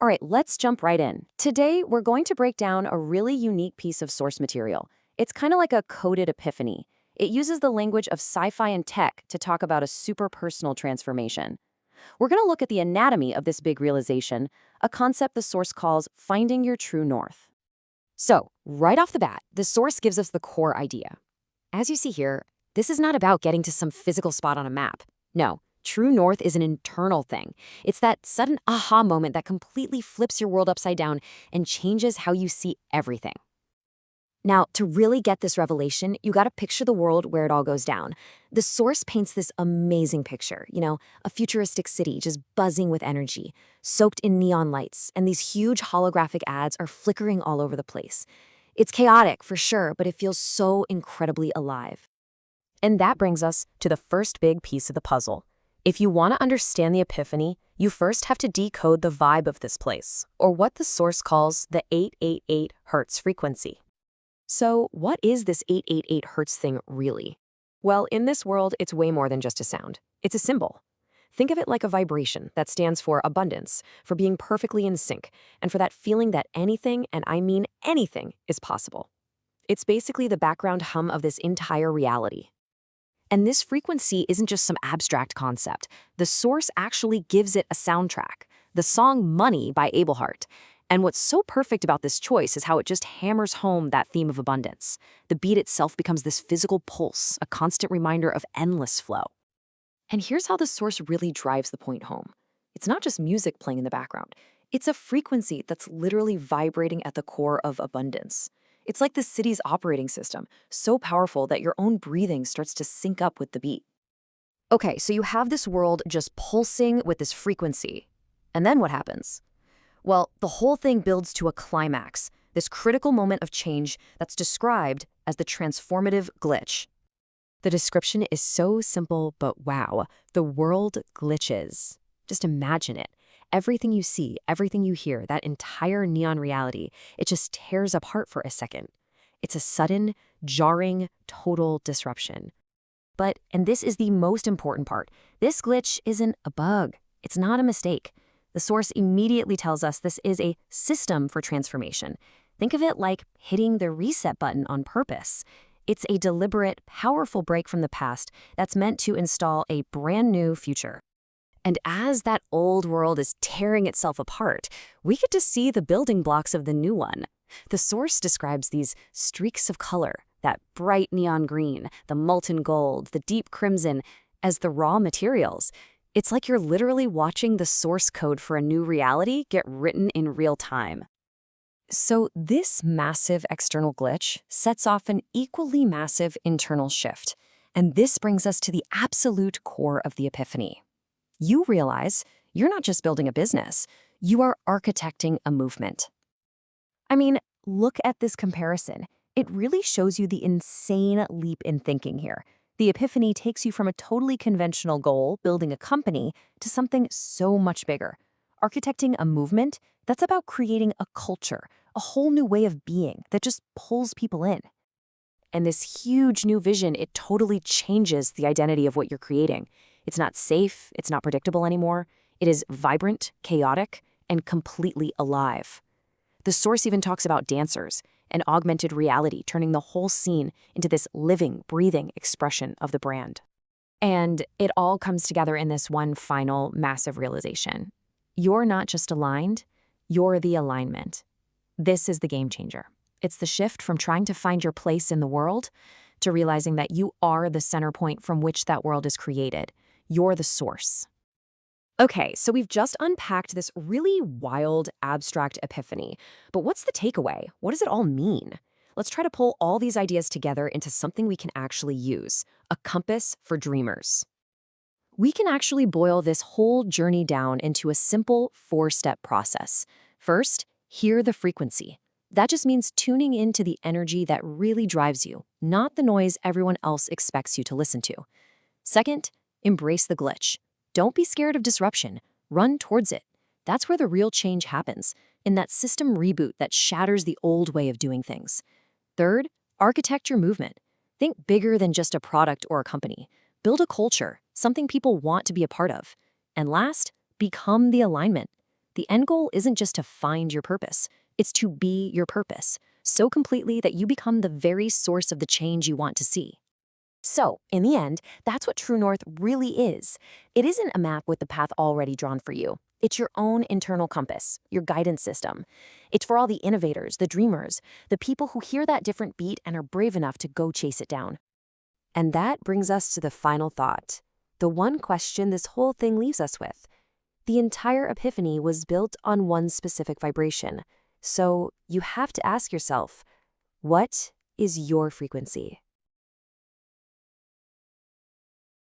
All right, let's jump right in. Today, we're going to break down a really unique piece of source material. It's kind of like a coded epiphany. It uses the language of sci-fi and tech to talk about a super personal transformation. We're going to look at the anatomy of this big realization, a concept the source calls finding your true north. So, right off the bat, the source gives us the core idea. As you see here, this is not about getting to some physical spot on a map. No, true north is an internal thing. It's that sudden aha moment that completely flips your world upside down and changes how you see everything. Now, to really get this revelation, you gotta picture the world where it all goes down. The source paints this amazing picture, a futuristic city just buzzing with energy, soaked in neon lights, and these huge holographic ads are flickering all over the place. It's chaotic, for sure, but it feels so incredibly alive. And that brings us to the first big piece of the puzzle. If you want to understand the epiphany, you first have to decode the vibe of this place, or what the source calls the 888 Hertz frequency. So, what is this 888 Hertz thing really? Well, in this world, it's way more than just a sound. It's a symbol. Think of it like a vibration that stands for abundance, for being perfectly in sync, and for that feeling that anything, and I mean anything, is possible. It's basically the background hum of this entire reality. And this frequency isn't just some abstract concept. The source actually gives it a soundtrack, the song Money by Abelhart. And what's so perfect about this choice is how it just hammers home that theme of abundance. The beat itself becomes this physical pulse, a constant reminder of endless flow. And here's how the source really drives the point home. It's not just music playing in the background. It's a frequency that's literally vibrating at the core of abundance. It's like the city's operating system, so powerful that your own breathing starts to sync up with the beat. Okay, so you have this world just pulsing with this frequency. And then what happens? Well, the whole thing builds to a climax, this critical moment of change that's described as the transformative glitch. The description is so simple, but wow, the world glitches. Just imagine it. Everything you see, everything you hear, that entire neon reality, it just tears apart for a second. It's a sudden, jarring, total disruption. But, and this is the most important part, this glitch isn't a bug. It's not a mistake. The source immediately tells us this is a system for transformation. Think of it like hitting the reset button on purpose. It's a deliberate, powerful break from the past that's meant to install a brand new future. And as that old world is tearing itself apart, we get to see the building blocks of the new one. The source describes these streaks of color, that bright neon green, the molten gold, the deep crimson, as the raw materials. It's like you're literally watching the source code for a new reality get written in real time. So this massive external glitch sets off an equally massive internal shift. And this brings us to the absolute core of the epiphany. You realize you're not just building a business, you are architecting a movement. I mean, look at this comparison. It really shows you the insane leap in thinking here. The epiphany takes you from a totally conventional goal, building a company, to something so much bigger. Architecting a movement that's about creating a culture, a whole new way of being that just pulls people in. And this huge new vision, it totally changes the identity of what you're creating. It's not safe, it's not predictable anymore. It is vibrant, chaotic, and completely alive. The source even talks about dancers and augmented reality, turning the whole scene into this living, breathing expression of the brand. And it all comes together in this one final massive realization. You're not just aligned, you're the alignment. This is the game changer. It's the shift from trying to find your place in the world to realizing that you are the center point from which that world is created. You're the source. Okay, so we've just unpacked this really wild, abstract epiphany. But what's the takeaway? What does it all mean? Let's try to pull all these ideas together into something we can actually use, a compass for dreamers. We can actually boil this whole journey down into a simple 4-step process. First, hear the frequency. That just means tuning into the energy that really drives you, not the noise everyone else expects you to listen to. Second, embrace the glitch. Don't be scared of disruption. Run towards it. That's where the real change happens, in that system reboot that shatters the old way of doing things. Third, architect your movement. Think bigger than just a product or a company. Build a culture, something people want to be a part of. And last, become the alignment. The end goal isn't just to find your purpose, it's to be your purpose, so completely that you become the very source of the change you want to see. So, in the end, that's what True North really is. It isn't a map with the path already drawn for you. It's your own internal compass, your guidance system. It's for all the innovators, the dreamers, the people who hear that different beat and are brave enough to go chase it down. And that brings us to the final thought, the one question this whole thing leaves us with. The entire epiphany was built on one specific vibration. So you have to ask yourself, what is your frequency?